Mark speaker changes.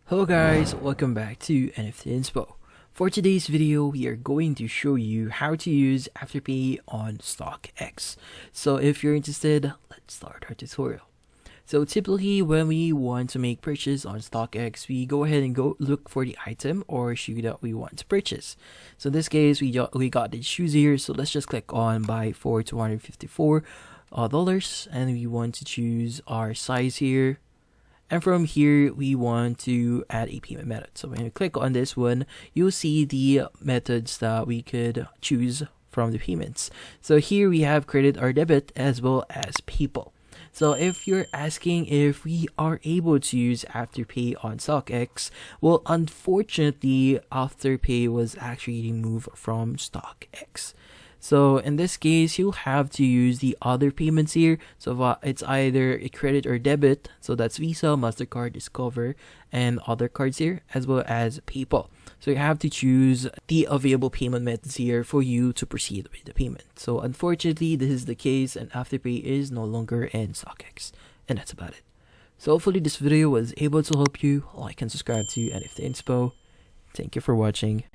Speaker 1: Hello guys, welcome back to NFT Inspo. For today's video, we are going to show you how to use Afterpay on StockX. So if you're interested, let's start our tutorial. So typically when we want to make purchase on StockX, we go ahead and go look for the item or shoe that we want to purchase. So in this case, we got the shoes here. So let's just click on buy for $254 and we want to choose our size here. And from here, we want to add a payment method. So when you click on this one, you'll see the methods that we could choose from the payments. So here we have credit or debit as well as PayPal. So if you're asking if we are able to use Afterpay on StockX, well, unfortunately, Afterpay was actually removed from StockX. So in this case, you'll have to use the other payments here. So it's either a credit or debit. So that's Visa, MasterCard, Discover, and other cards here, as well as PayPal. So you have to choose the available payment methods here for you to proceed with the payment. So unfortunately, this is the case and Afterpay is no longer in StockX. And that's about it. So hopefully this video was able to help you. Like and subscribe to NFT Inspo. Thank you for watching.